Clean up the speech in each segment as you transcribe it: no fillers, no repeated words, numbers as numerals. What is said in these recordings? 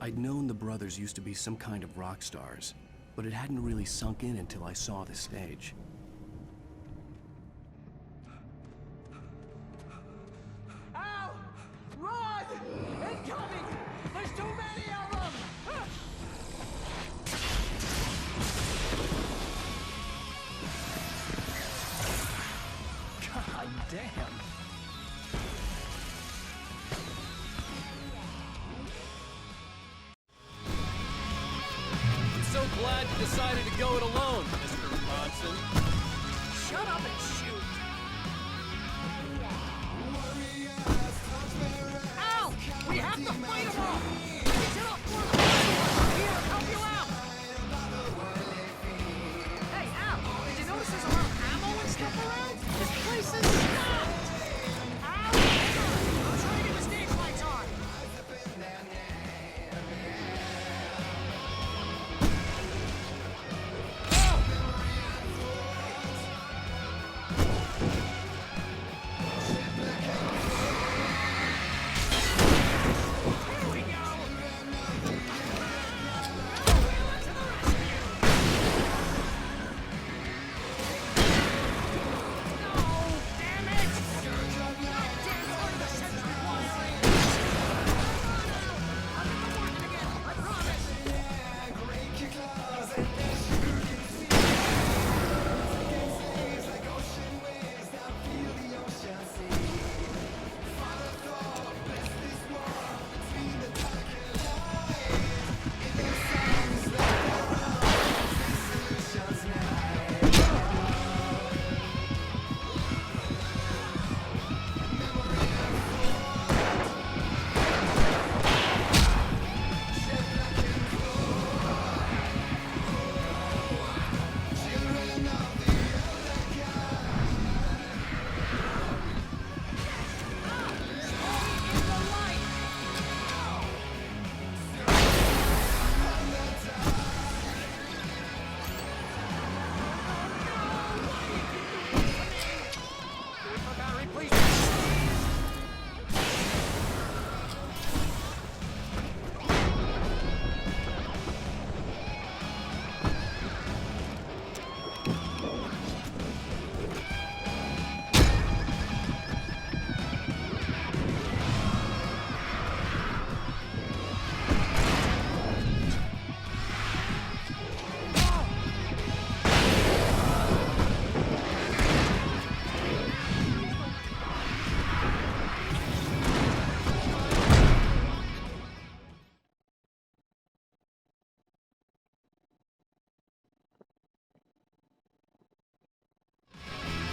I'd known the brothers used to be some kind of rock stars, but it hadn't really sunk in until I saw the stage. Ow! Run! Incoming! There's too many of them! God damn! I'm so glad you decided to go it alone, Mr. Bronson. Shut up and shoot! Ow! We have to fight them all! Get up for the here, help you out! Hey, Al, did you notice there's a lot of ammo and stuff around? This place is stocked! Ow! Hang on! I'm trying to get the stage lights on!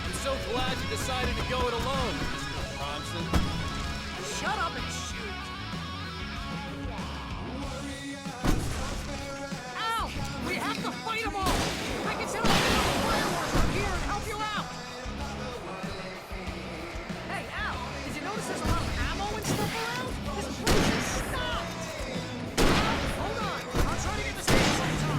I'm so glad you decided to go it alone, Mr. Bronson. Shut up and shoot! Ow! We have to fight them all! I can send a fireworks from here and help you out! Hey, Al, did you notice there's a lot of ammo and stuff around? This place is stocked! Hold on, I'll try to get the stage lights on!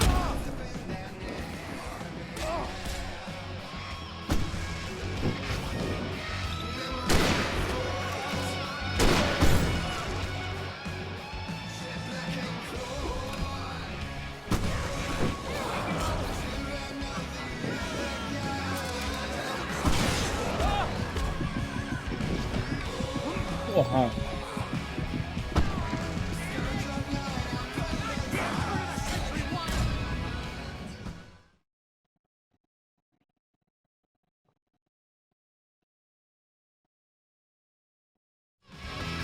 Porra.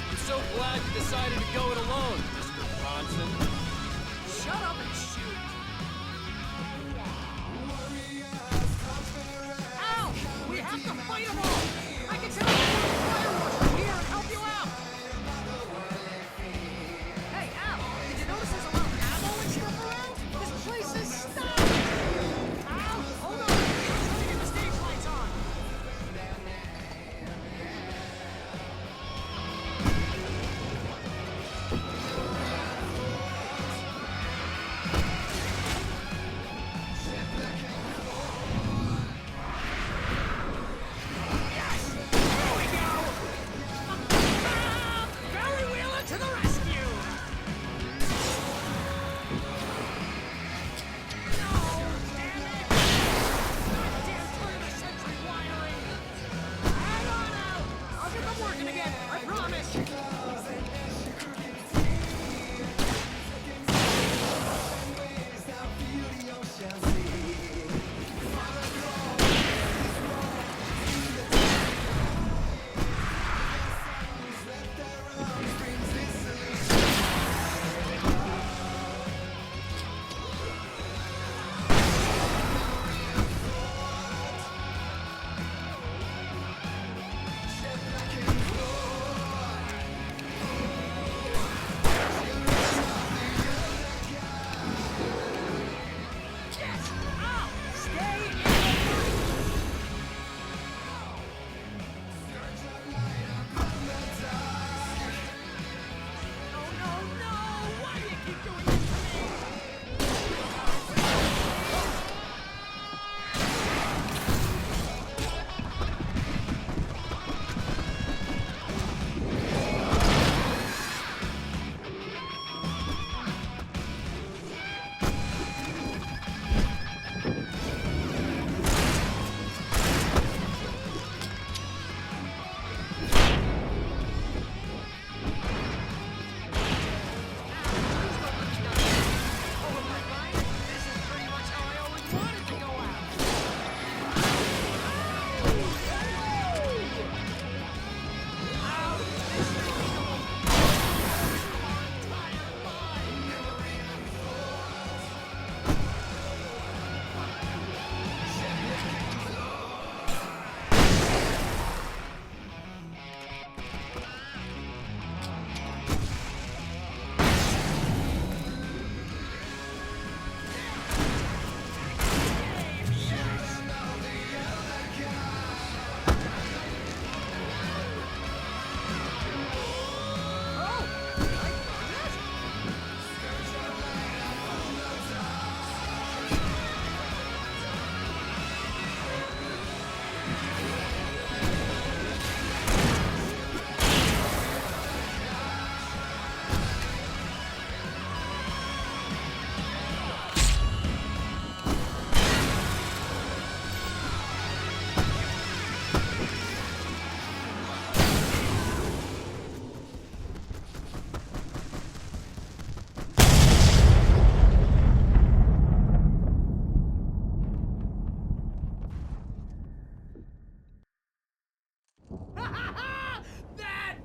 I'm so glad you decided to go it alone, Mr. Bronson. Shut up and shoot! Ow! We have to fight them all! I can send a fireworks from here and help you out! Hey, Al, did you notice there's a lot of ammo and stuff around? This place is stocked! Ow! Hold on! I'm trying to get the stage lights on!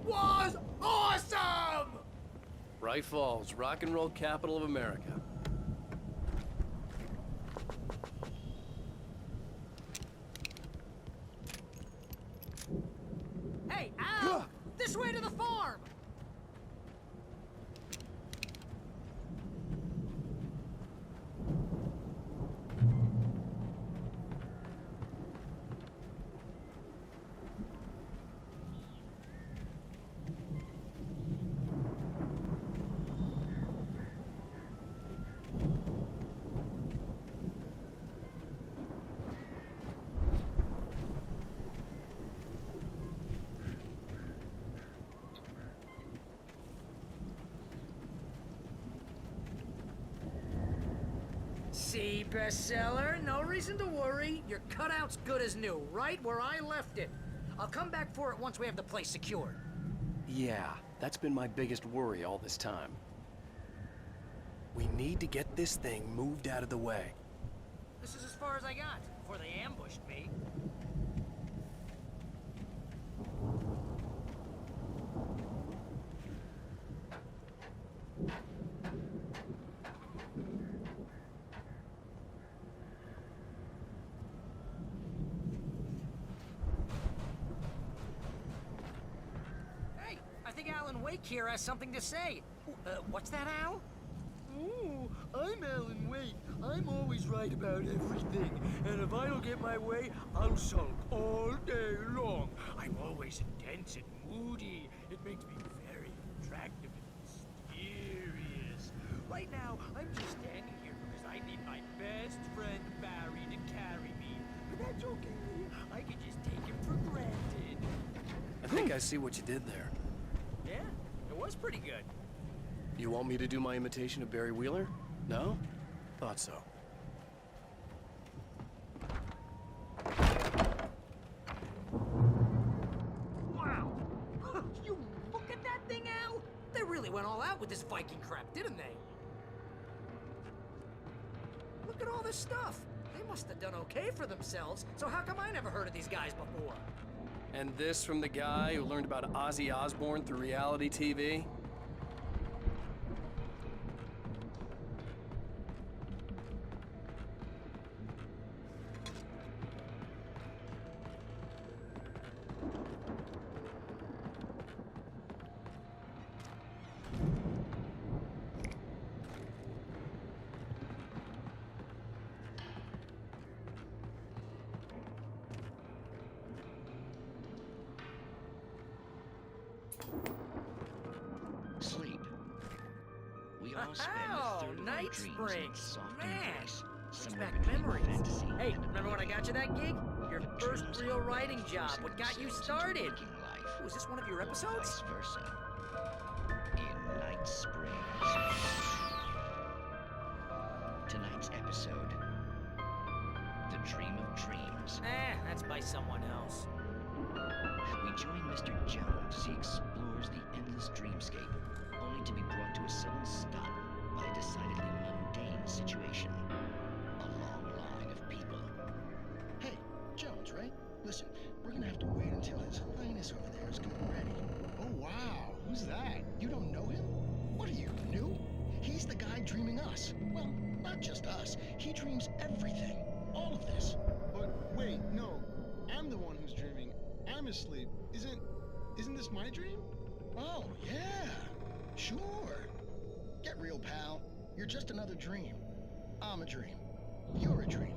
was awesome! Bright Falls, rock and roll capital of America. Hey, Al! This way to the farm! See, bestseller, no reason to worry. Your cutout's good as new, right where I left it. I'll come back for it once we have the place secured. Yeah, that's been my biggest worry all this time. We need to get this thing moved out of the way. This is as far as I got before they ambushed me. Hey, I think Alan Wake here has something to say. What's that, Al? Ooh, I'm Alan Wake. I'm always right about everything. And if I don't get my way, I'll sulk all day long. I'm always intense and moody. It makes me very attractive and mysterious. Right now, I'm just standing here because I need my best friend Barry to carry me. But that's okay. I can just take him for granted. I think I see what you did there. Yeah, it was pretty good. You want me to do my imitation of Barry Wheeler? No? Thought so. Wow! You look at that thing, Al! They really went all out with this Viking crap, didn't they? Look at all this stuff. They must have done okay for themselves, so how come I never heard of these guys before? And this from the guy who learned about Ozzy Osbourne through reality TV? Sleep. We all spend Oh, a third of our Night dreams Springs. in soft Man, embrace, brings somewhere back between memories. fantasy Hey, and the remember when I got you that gig? Your but first dreams real have a way writing of job. forcing What got you themselves into started? working life, Oh, is this one of your or episodes? vice versa. In Night Springs. Tonight's episode, The Dream of Dreams. That's by someone else. We join Mr. Jones as he explores the endless dreamscape, only to be brought to a sudden stop by a decidedly mundane situation. A long line of people. Hey, Jones, right? Listen, we're gonna have to wait until His Highness over there is getting ready. Oh, wow. Who's that? You don't know him? What are you, new? He's the guy dreaming us. Well, not just us. He dreams everything. All of this. But wait, no. I'm the one who's dreaming. I'm asleep. Isn't this my dream? Oh, yeah. Sure. Get real, pal. You're just another dream. I'm a dream. You're a dream.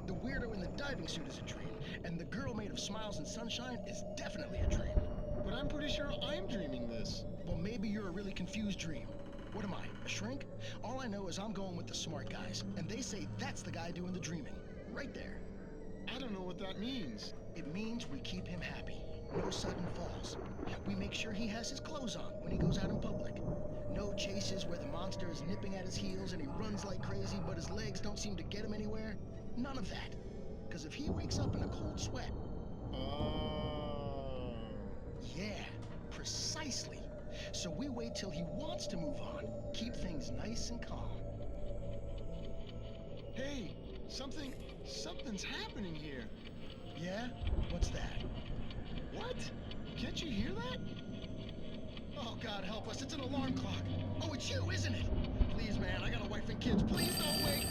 The weirdo in the diving suit is a dream, and the girl made of smiles and sunshine is definitely a dream. But I'm pretty sure I'm dreaming this. Well, maybe you're a really confused dream. What am I, a shrink? All I know is I'm going with the smart guys, and they say that's the guy doing the dreaming. Right there. I don't know what that means. It means we keep him happy. No sudden falls. We make sure he has his clothes on when he goes out in public. No chases where the monster is nipping at his heels and he runs like crazy, but his legs don't seem to get him anywhere. None of that. Because if he wakes up in a cold sweat... Oh. Yeah, precisely. So we wait till he wants to move on. Keep things nice and calm. Hey, something's happening here. Yeah? What's that? What? Can't you hear that? Oh, God help us, it's an alarm clock. Oh, it's you, isn't it? Please, man, I got a wife and kids. Please don't wait.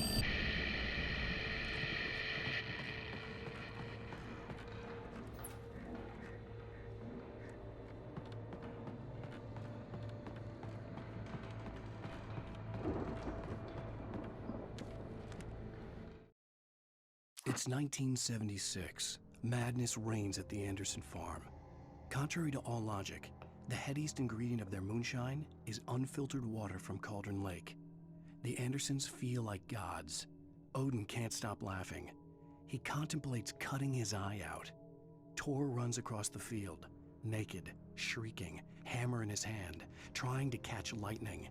It's 1976. Madness reigns at the Anderson farm. Contrary to all logic, the headiest ingredient of their moonshine is unfiltered water from Cauldron Lake. The Andersons feel like gods. Odin can't stop laughing. He contemplates cutting his eye out. Tor runs across the field, naked, shrieking, hammer in his hand, trying to catch lightning.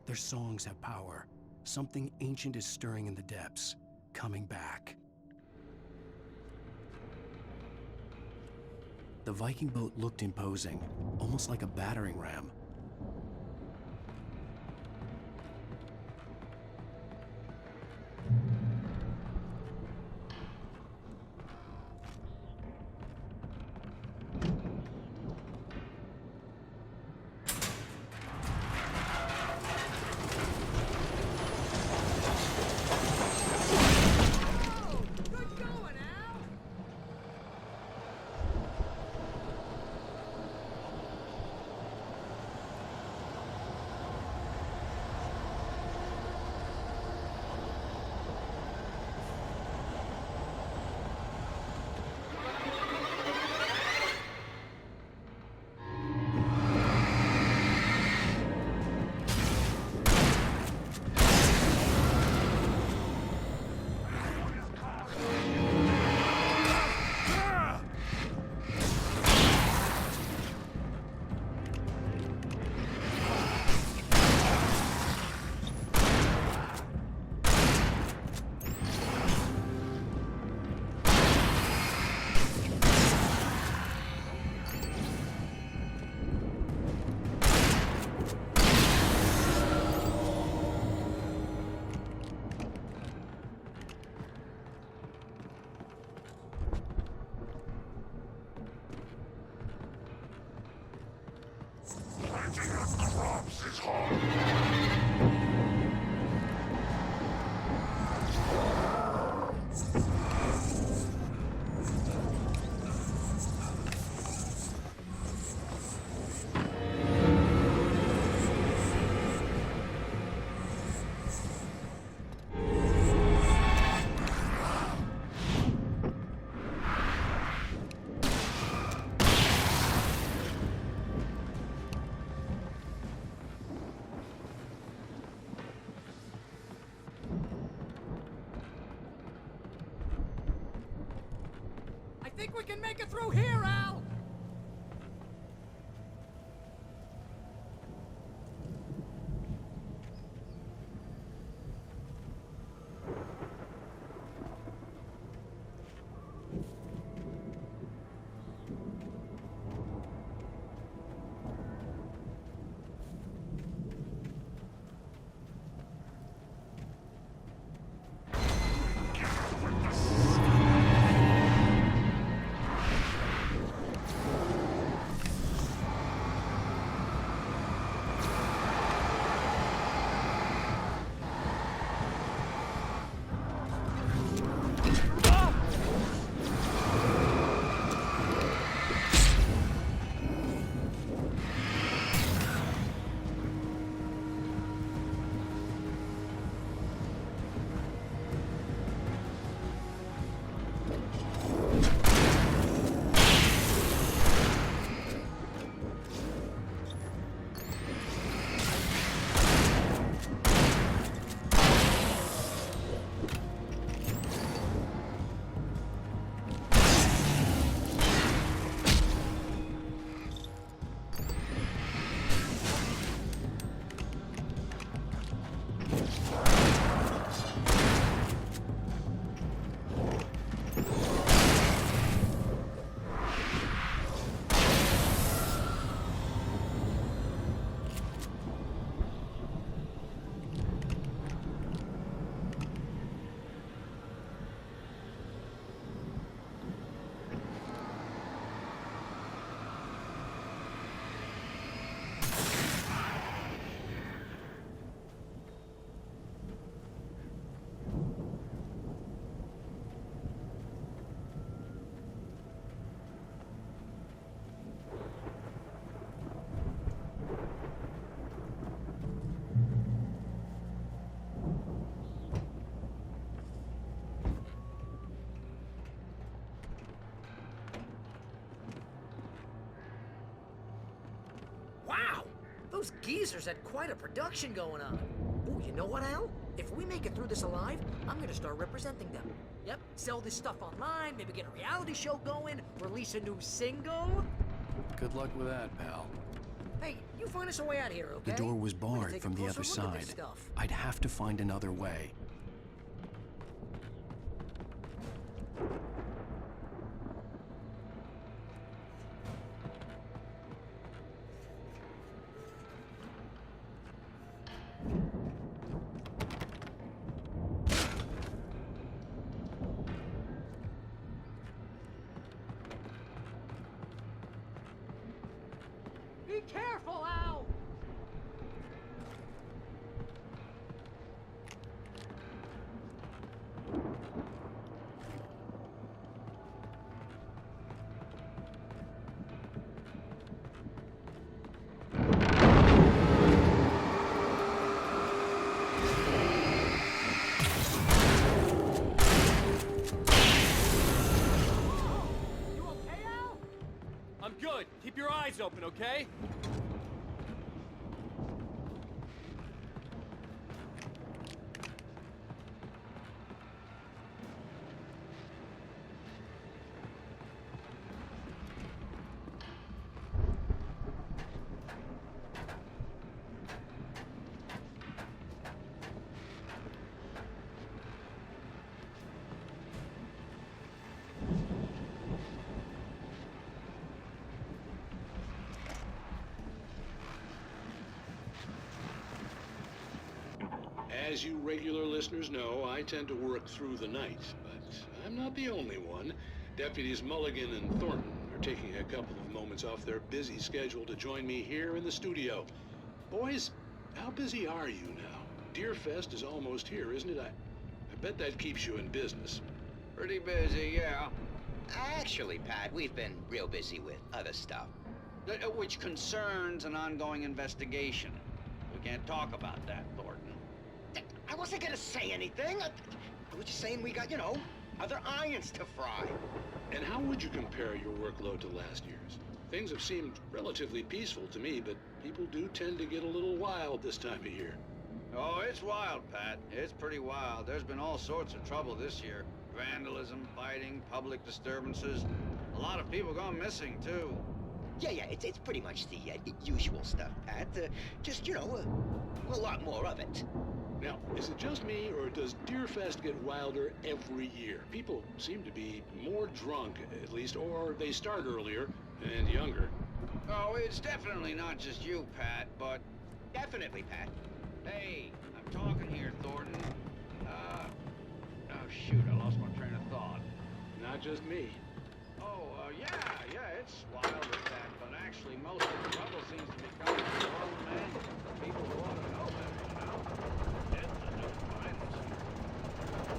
Their songs have power. Something ancient is stirring in the depths, coming back. The Viking boat looked imposing, almost like a battering ram. Good going, Al! I think we can make it through here, Al! Wow, those geezers had quite a production going on. Oh, you know what, Al? If we make it through this alive, I'm gonna start representing them. Yep, sell this stuff online, maybe get a reality show going, release a new single. Good luck with that, pal. Hey, you find us a way out here, okay? The door was We can barred take a from the closer other look at this side. stuff. I'd have to find another way. Be careful, Al! You okay, Al? I'm good. Keep your eyes open, okay? As you regular listeners know, I tend to work through the night, but I'm not the only one. Deputies Mulligan and Thornton are taking a couple of moments off their busy schedule to join me here in the studio. Boys, how busy are you now? Deerfest is almost here, isn't it? I bet that keeps you in business. Pretty busy, yeah. Actually, Pat, we've been real busy with other stuff, which concerns an ongoing investigation. We can't talk about that, Thornton. I wasn't gonna say anything. I was just saying we got, other irons to fry. And how would you compare your workload to last year's? Things have seemed relatively peaceful to me, but people do tend to get a little wild this time of year. Oh, it's wild, Pat. It's pretty wild. There's been all sorts of trouble this year. Vandalism, fighting, public disturbances. A lot of people gone missing, too. Yeah, it's pretty much the usual stuff, Pat. Just, a lot more of it. Now, is it just me, or does Deerfest get wilder every year? People seem to be more drunk, at least, or they start earlier and younger. Oh, it's definitely not just you, Pat, but... Definitely, Pat. Hey, I'm talking here, Thornton. Oh, shoot, I lost my train of thought. Not just me. Oh, yeah, it's wild with that, but actually most of the trouble seems to be coming from old men. People who ought to know better,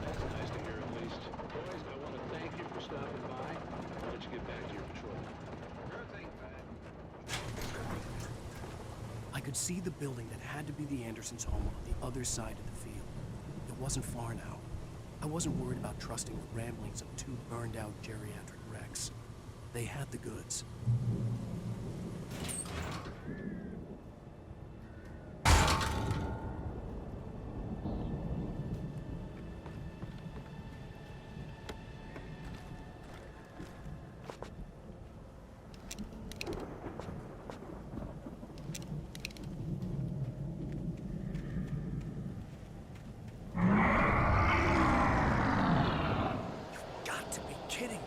That's nice to hear, at least. Boys, I want to thank you for stopping by. I'll let you get back to your patrol. Sure thing, Pat. I could see the building that had to be the Andersons' home on the other side of the field. It wasn't far now. I wasn't worried about trusting the ramblings of two burned-out geriatric wrecks. They had the goods. Got to be kidding me.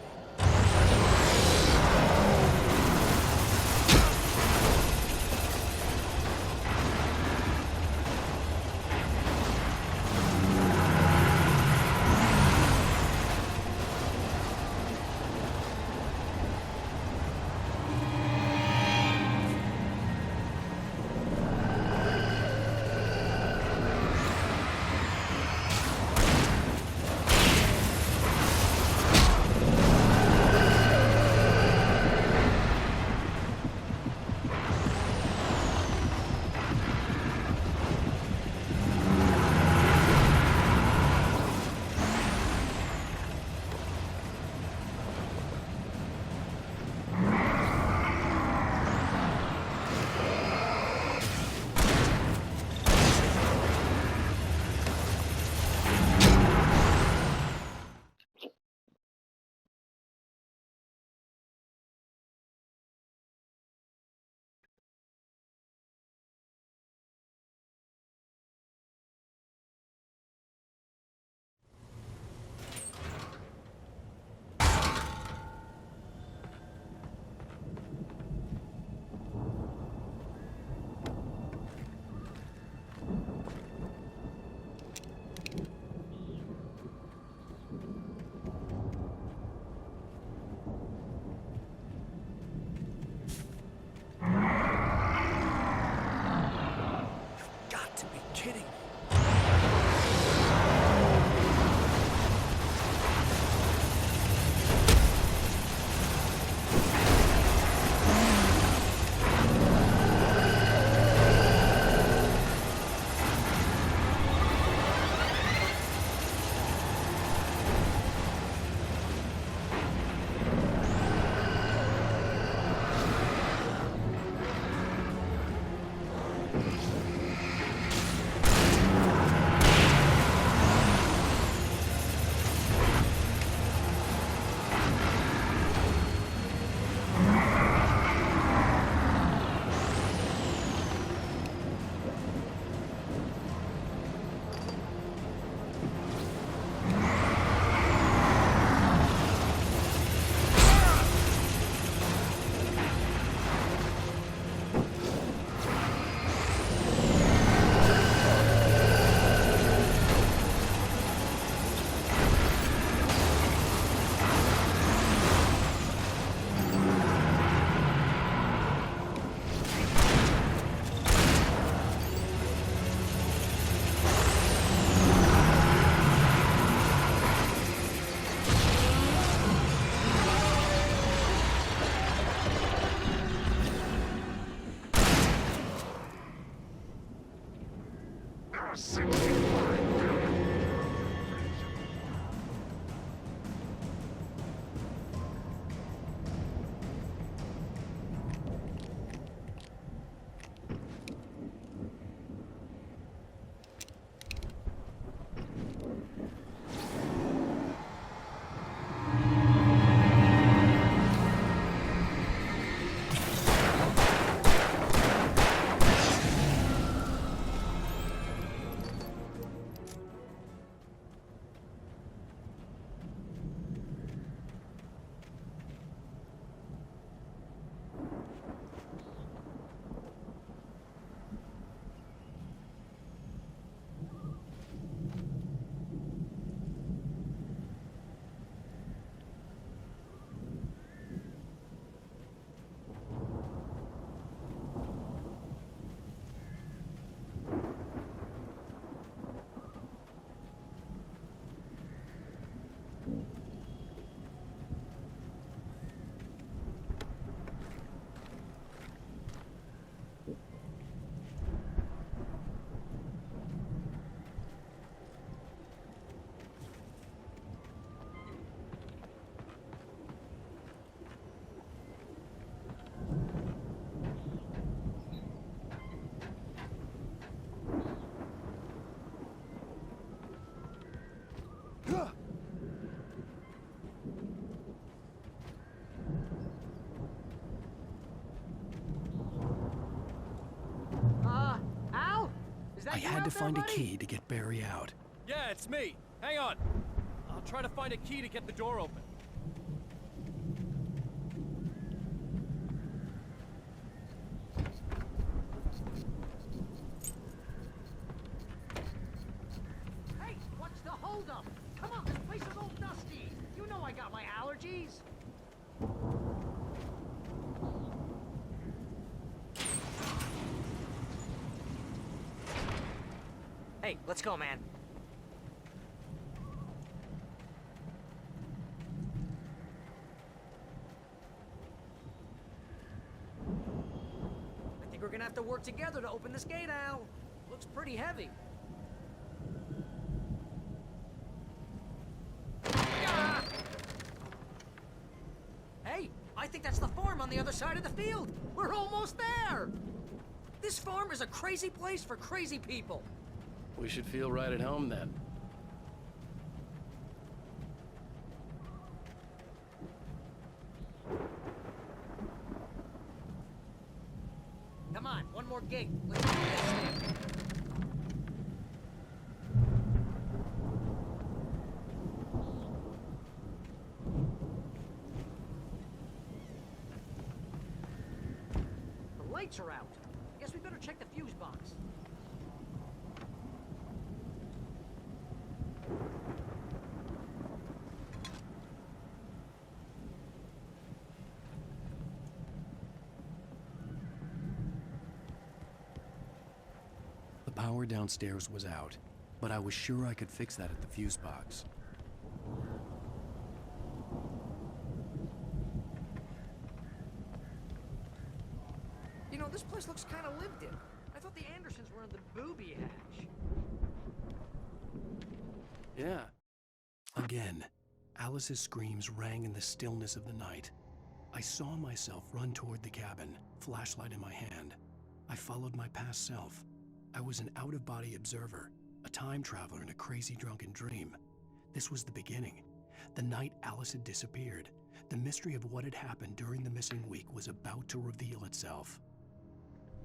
I had to find a key to get Barry out. Yeah, it's me. Hang on. I'll try to find a key to get the door open. Hey, what's the holdup? Come on, this place is all dusty. You know I got my allergies. Hey, let's go, man. I think we're gonna have to work together to open this gate, Al. Looks pretty heavy. Ah! Hey, I think that's the farm on the other side of the field. We're almost there. This farm is a crazy place for crazy people. We should feel right at home then. Come on, one more gate. Let's do this thing. The lights are out. Guess we better check the fuse box. The power downstairs was out, but I was sure I could fix that at the fuse box. You know, this place looks kind of lived in. I thought the Andersons were in the booby hatch. Yeah. Again, Alice's screams rang in the stillness of the night. I saw myself run toward the cabin, flashlight in my hand. I followed my past self. I was an out-of-body observer, a time traveler in a crazy drunken dream. This was the beginning. The night Alice had disappeared. The mystery of what had happened during the missing week was about to reveal itself.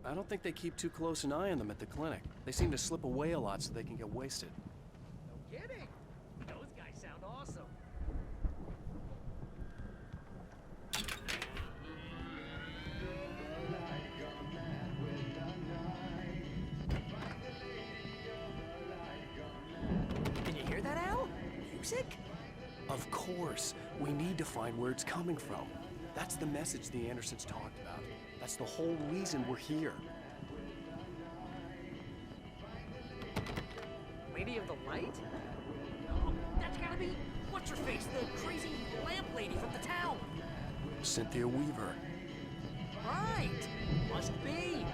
I don't think they keep too close an eye on them at the clinic. They seem to slip away a lot so they can get wasted. No kidding. Those guys sound awesome. Can you hear that, Al? Music? Of course, we need to find where it's coming from. That's the message the Andersons talked about. That's the whole reason we're here. Lady of the Light? Oh, that's gotta be... What's her face? The crazy lamp lady from the town. Cynthia Weaver. Right. Must be.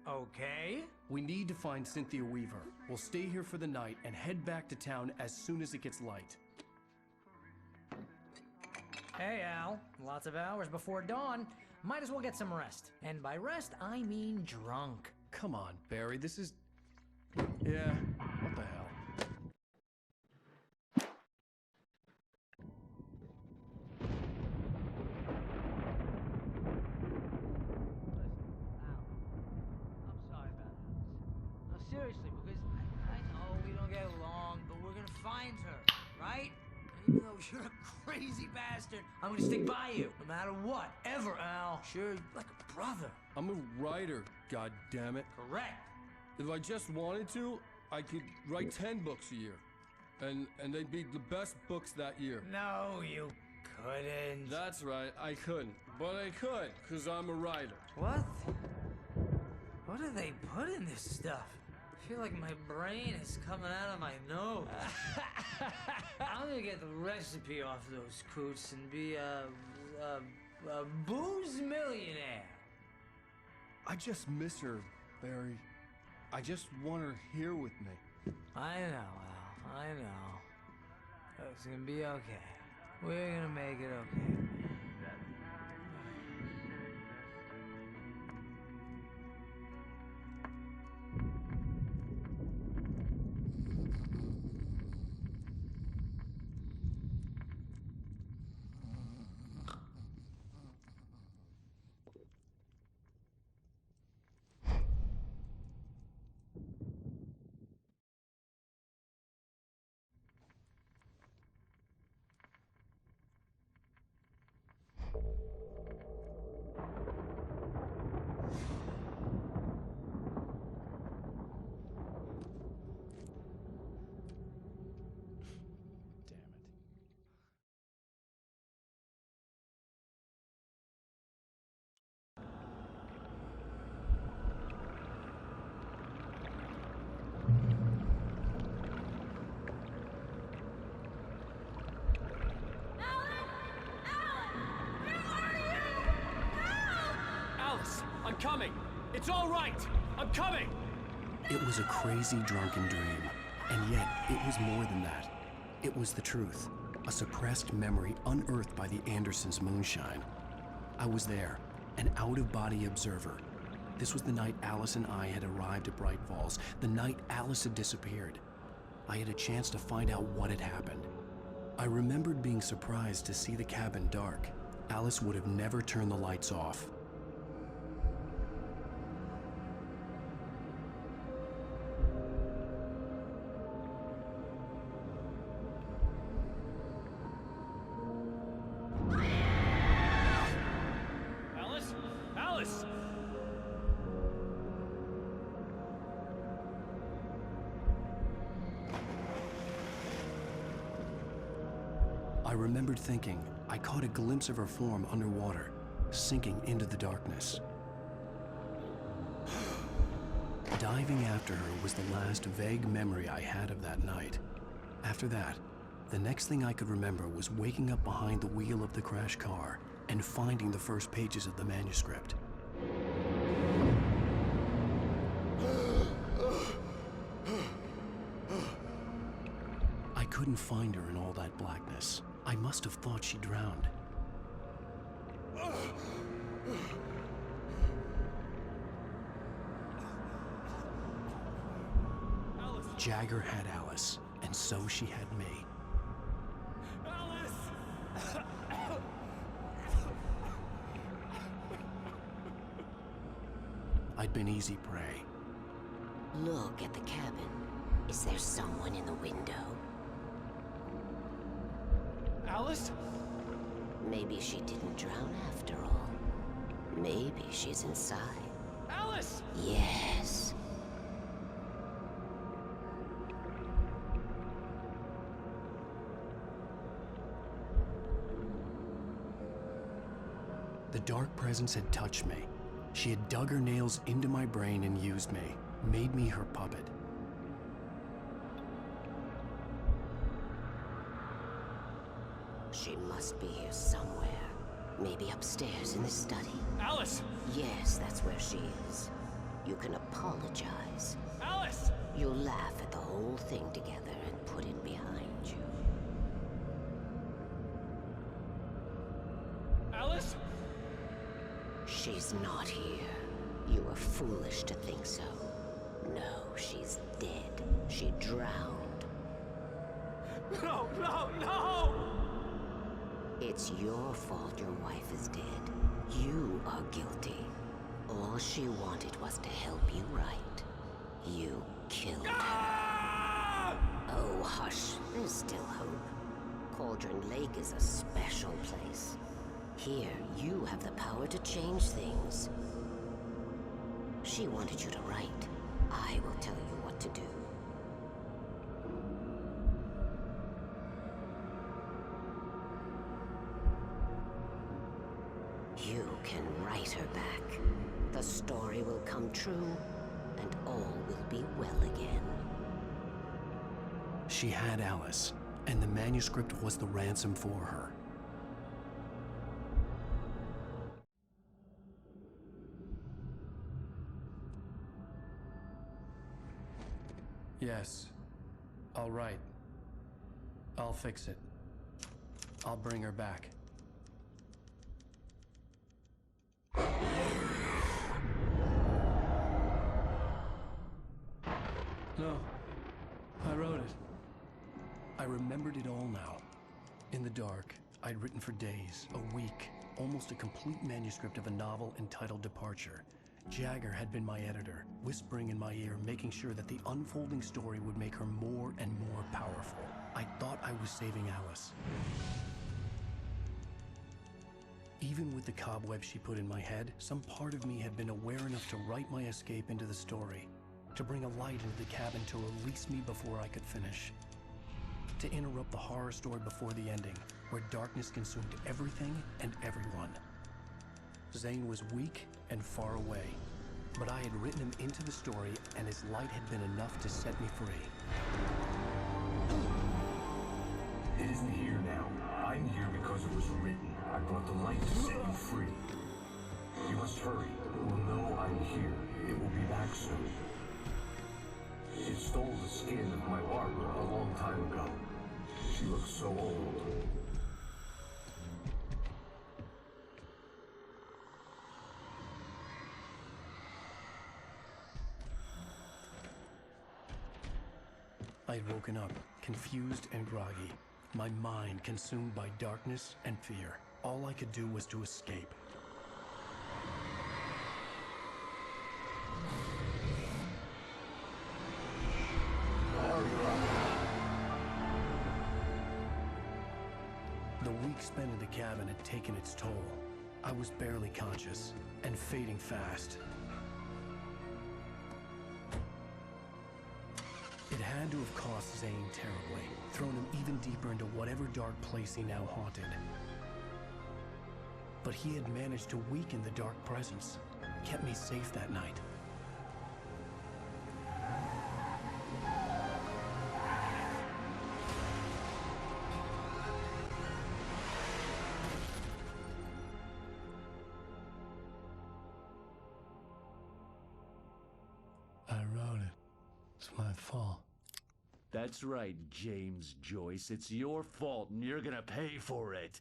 Okay. We need to find Cynthia Weaver. We'll stay here for the night and head back to town as soon as it gets light. Hey, Al. Lots of hours before dawn. Might as well get some rest. And by rest, I mean drunk. Come on, Barry, this is... Yeah, what the hell? Seriously, because I know we don't get along, but we're gonna find her, right? And even though you're a crazy bastard, I'm gonna stick by you, no matter what, ever, Al. Sure, like a brother. I'm a writer, goddammit. Correct. If I just wanted to, I could write 10 books a year. And they'd be the best books that year. No, you couldn't. That's right, I couldn't. But I could, because I'm a writer. What? What do they put in this stuff? I feel like my brain is coming out of my nose. I'm gonna get the recipe off those coots and be a booze millionaire. I just miss her, Barry. I just want her here with me. I know, Al. I know. It's gonna be okay. We're gonna make it okay. Alice, I'm coming. It's all right. I'm coming. It was a crazy drunken dream, and yet it was more than that. It was the truth, a suppressed memory unearthed by the Andersons' moonshine. I was there, an out-of-body observer. This was the night Alice and I had arrived at Bright Falls, the night Alice had disappeared. I had a chance to find out what had happened. I remembered being surprised to see the cabin dark. Alice would have never turned the lights off. Alice? Alice! I remembered thinking I caught a glimpse of her form underwater, sinking into the darkness. Diving after her was the last vague memory I had of that night. After that, the next thing I could remember was waking up behind the wheel of the crashed car and finding the first pages of the manuscript. I couldn't find her in all that blackness. I must have thought she drowned. Jagger had Alice, and so she had me. I'd been easy prey. Look at the cabin. Is there someone in the window? Alice? Maybe she didn't drown after all. Maybe she's inside. Alice! Yes. The dark presence had touched me. She had dug her nails into my brain and used me, made me her puppet. She must be here somewhere. Maybe upstairs in the study. Alice! Yes, that's where she is. You can apologize. Alice! You'll laugh at the whole thing together and put it behind you. Alice? She's not here. You were foolish to think so. No, she's dead. She drowned. No, no, no! It's your fault your wife is dead. You are guilty. All she wanted was to help you right. You killed her. Oh, hush. There's still hope. Cauldron Lake is a special place. Here, you have the power to change things. She wanted you to write. I will tell you what to do. You can write her back. The story will come true, and all will be well again. She had Alice, and the manuscript was the ransom for her. Yes. All right. I'll fix it. I'll bring her back. No. I wrote it. I remembered it all now. In the dark, I'd written for days, a week, almost a complete manuscript of a novel entitled Departure. Jagger had been my editor, whispering in my ear, making sure that the unfolding story would make her more and more powerful. I thought I was saving Alice. Even with the cobwebs she put in my head, some part of me had been aware enough to write my escape into the story, to bring a light into the cabin to release me before I could finish, to interrupt the horror story before the ending, where darkness consumed everything and everyone. Zane was weak and far away, but I had written him into the story, and his light had been enough to set me free. It isn't here now. I'm here because it was written. I brought the light to set you free. You must hurry. It will know I'm here. It will be back soon. It stole the skin of my Barbara a long time ago. She looks so old. I had woken up, confused and groggy, my mind consumed by darkness and fear. All I could do was to escape. The week spent in the cabin had taken its toll. I was barely conscious, and fading fast. It had to have cost Zane terribly, thrown him even deeper into whatever dark place he now haunted. But he had managed to weaken the dark presence, kept me safe that night. I wrote it. It's my fault. That's right, James Joyce. It's your fault, and you're gonna pay for it.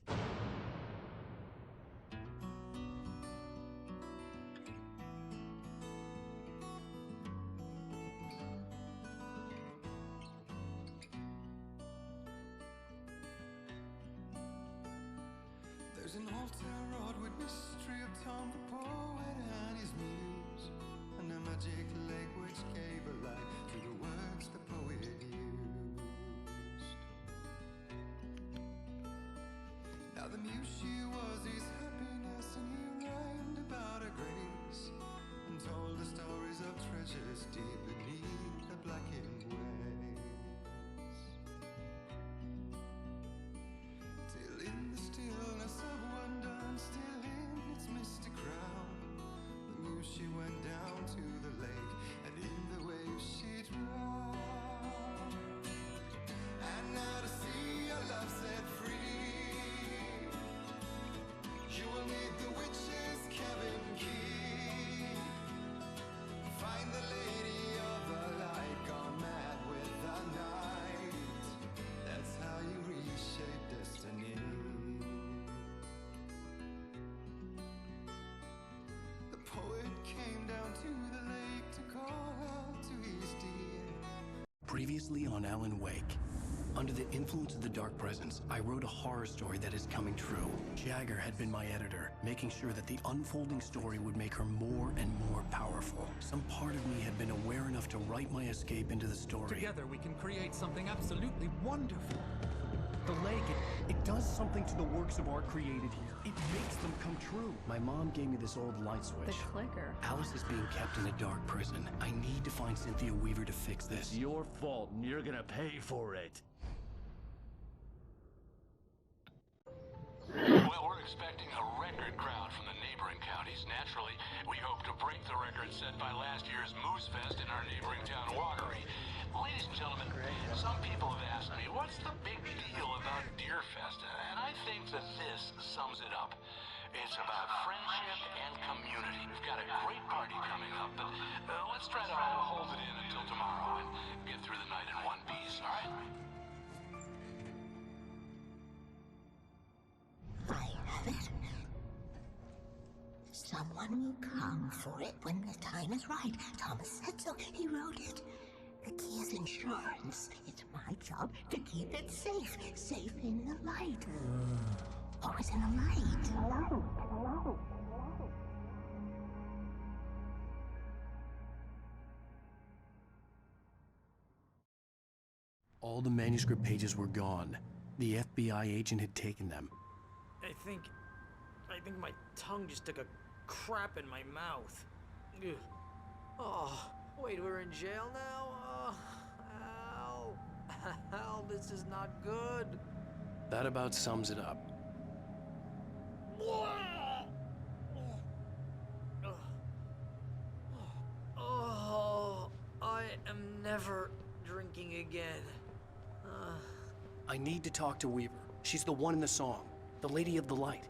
There's an old town road with mystery of Tom the poet and his muse, and a magic lake which gave a light to the words the poet used. Now the muse she was his happiness, and he rhymed about her grace, and told the stories of treasures deep beneath the blackened waves. Till in the stillness of wonder, still in its misty crown, the muse she went down to the lake, and in the waves she drowned. And now to see your love set free, you will need the witch's cabin key. Find the lady of the light, gone mad with the night. That's how you reshape destiny. The poet came down to the lake to call out to his dear. Previously on Alan Wake. Under the influence of the dark presence, I wrote a horror story that is coming true. Jagger had been my editor, making sure that the unfolding story would make her more and more powerful. Some part of me had been aware enough to write my escape into the story. Together we can create something absolutely wonderful. The lake, it does something to the works of art created here. It makes them come true. My mom gave me this old light switch. The clicker. Alice is being kept in a dark prison. I need to find Cynthia Weaver to fix this. It's your fault, and you're gonna pay for it. Well, we're expecting a record crowd from the neighboring counties. Naturally, we hope to break the record set by last year's Moose Fest in our neighboring town, Watery. Ladies and gentlemen, some people have asked me, what's the big deal about Deer Fest? And I think that this sums it up. It's about friendship and community. We've got a great party coming up, but let's try to hold it in until tomorrow and get through the night in one piece, all right? I have it. Someone will come for it when the time is right. Thomas said so. He wrote it. The key is insurance. It's my job to keep it safe. Safe in the light. Always in the light. All the manuscript pages were gone. The FBI agent had taken them. I think my tongue just took a crap in my mouth. Ugh. Oh, wait, we're in jail now? Oh, Al. Al, this is not good. That about sums it up. Oh, I am never drinking again. I need to talk to Weaver. She's the one in the song. The Lady of the Light.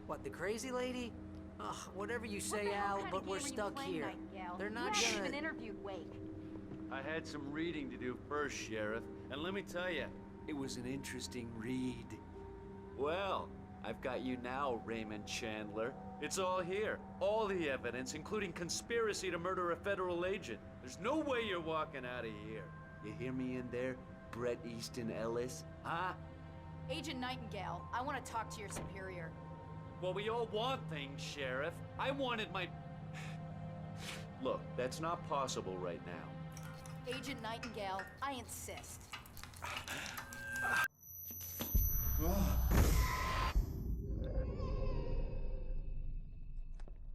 What, the crazy lady? Ugh, whatever you say, Al, but we're stuck here. They're not gonna... even interviewed Wake. I had some reading to do first, Sheriff, and let me tell you, it was an interesting read. Well, I've got you now, Raymond Chandler. It's all here. All the evidence, including conspiracy to murder a federal agent. There's no way you're walking out of here. You hear me in there, Bret Easton Ellis? Huh? Agent Nightingale, I want to talk to your superior. Well, we all want things, Sheriff. I wanted my... Look, that's not possible right now. Agent Nightingale, I insist.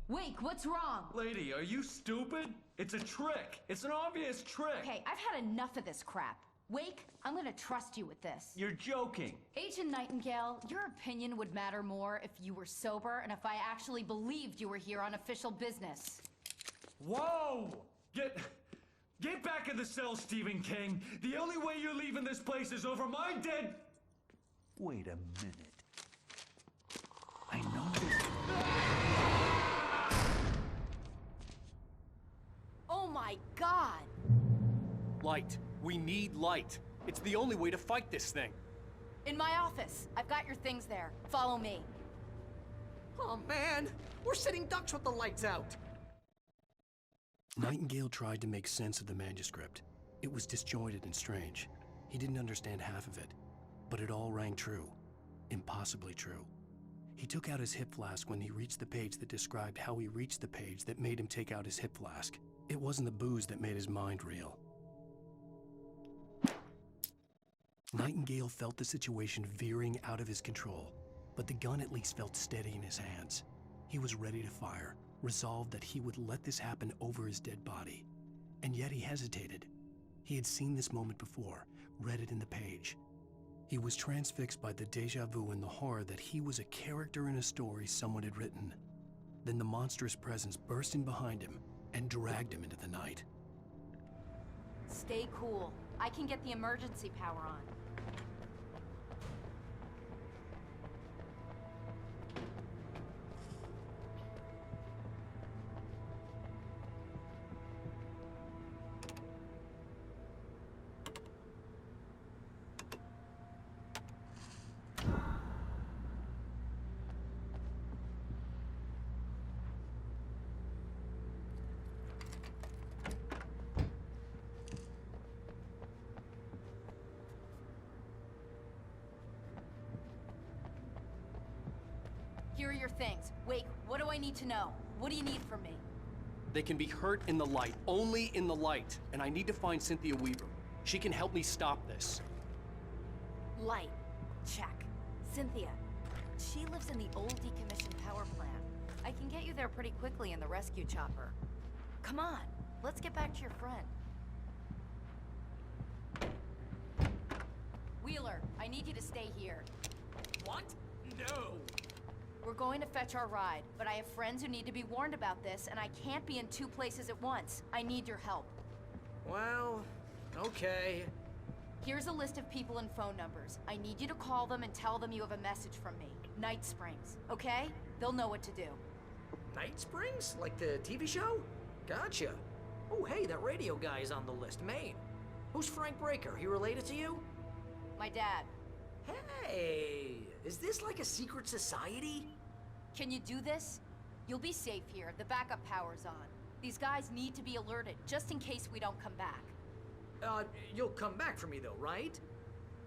Wake, what's wrong? Lady, are you stupid? It's a trick. It's an obvious trick. Okay, I've had enough of this crap. Wake, I'm gonna trust you with this. You're joking. Agent Nightingale, your opinion would matter more if you were sober and if I actually believed you were here on official business. Whoa! Get back in the cell, Stephen King. The only way you're leaving this place is over my dead... Wait a minute. I know this... Oh my God! Light. We need light. It's the only way to fight this thing. In my office. I've got your things there. Follow me. Oh man, we're sitting ducks with the lights out. Nightingale tried to make sense of the manuscript. It was disjointed and strange. He didn't understand half of it, but it all rang true. Impossibly true. He took out his hip flask when he reached the page that described how he reached the page that made him take out his hip flask. It wasn't the booze that made his mind reel. Nightingale felt the situation veering out of his control, but the gun at least felt steady in his hands. He was ready to fire, resolved that he would let this happen over his dead body. And yet he hesitated. He had seen this moment before, read it in the page. He was transfixed by the déjà vu and the horror that he was a character in a story someone had written. Then the monstrous presence burst in behind him and dragged him into the night. Stay cool. I can get the emergency power on. Here are your things. Wait, what do I need to know? What do you need from me? They can be hurt in the light, only in the light. And I need to find Cynthia Weaver. She can help me stop this. Light. Check. Cynthia. She lives in the old decommissioned power plant. I can get you there pretty quickly in the rescue chopper. Come on, let's get back to your friend. Wheeler, I need you to stay here. What? No. We're going to fetch our ride, but I have friends who need to be warned about this, and I can't be in two places at once. I need your help. Well, okay. Here's a list of people and phone numbers. I need you to call them and tell them you have a message from me. Night Springs, okay? They'll know what to do. Night Springs? Like the TV show? Gotcha. Oh, hey, that radio guy is on the list. Maine. Who's Frank Breaker? He related to you? My dad. Hey, is this like a secret society? Can you do this? You'll be safe here. The backup power's on. These guys need to be alerted, just in case we don't come back. You'll come back for me though, right?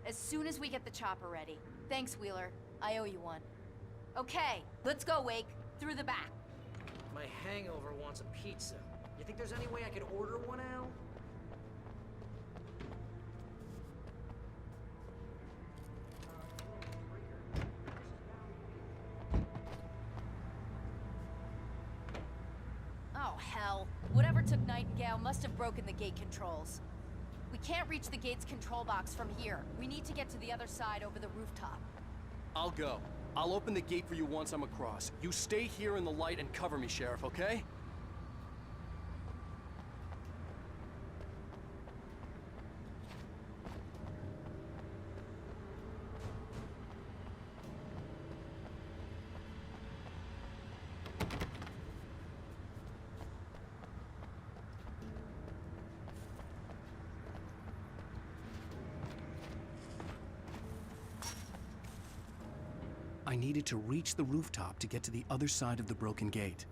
As soon as we get the chopper ready. Thanks, Wheeler. I owe you one. Okay, let's go, Wake. Through the back. My hangover wants a pizza. You think there's any way I could order one, Al? Oh, hell. Whatever took Nightingale must have broken the gate controls. We can't reach the gate's control box from here. We need to get to the other side over the rooftop. I'll go. I'll open the gate for you once I'm across. You stay here in the light and cover me, Sheriff, okay? I needed to reach the rooftop to get to the other side of the broken gate.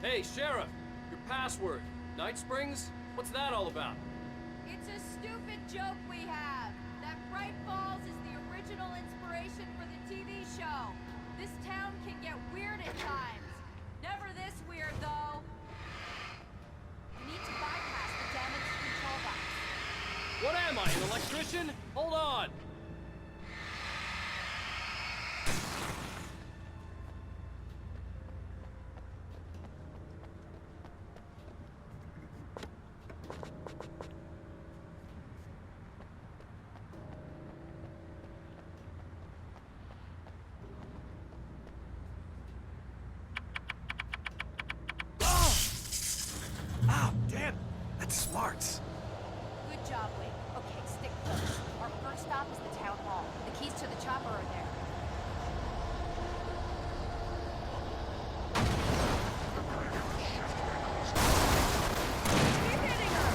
Hey, Sheriff! Your password. Night Springs? What's that all about? It's a stupid joke we have. That Bright Falls is the original inspiration for the TV show. This town can get weird at times. Never this weird, though. We need to bypass the damaged control box. What am I, an electrician? Hold on! Ah, damn! That's smart. Good job, Wade. Okay, stick close. Our first stop is the town hall. The keys to the chopper are there. Keep hitting her!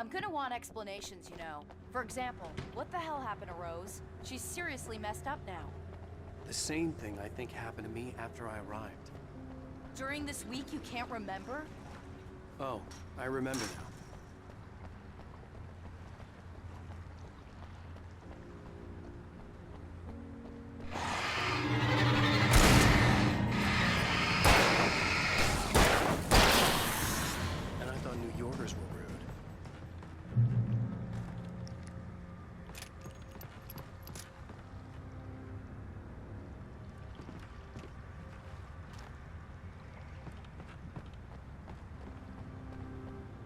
I'm gonna want explanations, you know. For example, what the hell happened to Rose? She's seriously messed up now. The same thing I think happened to me after I arrived. During this week, you can't remember? Oh, I remember now. And I thought New Yorkers were rude.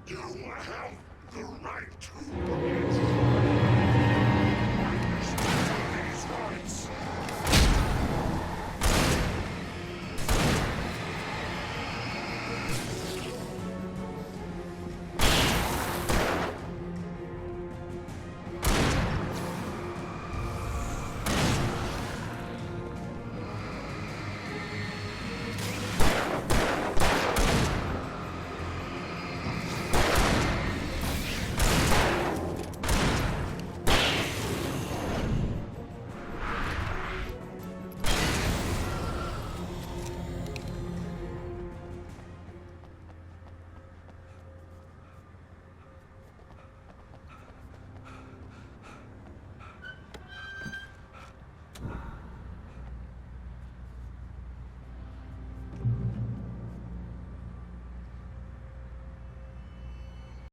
You have the right to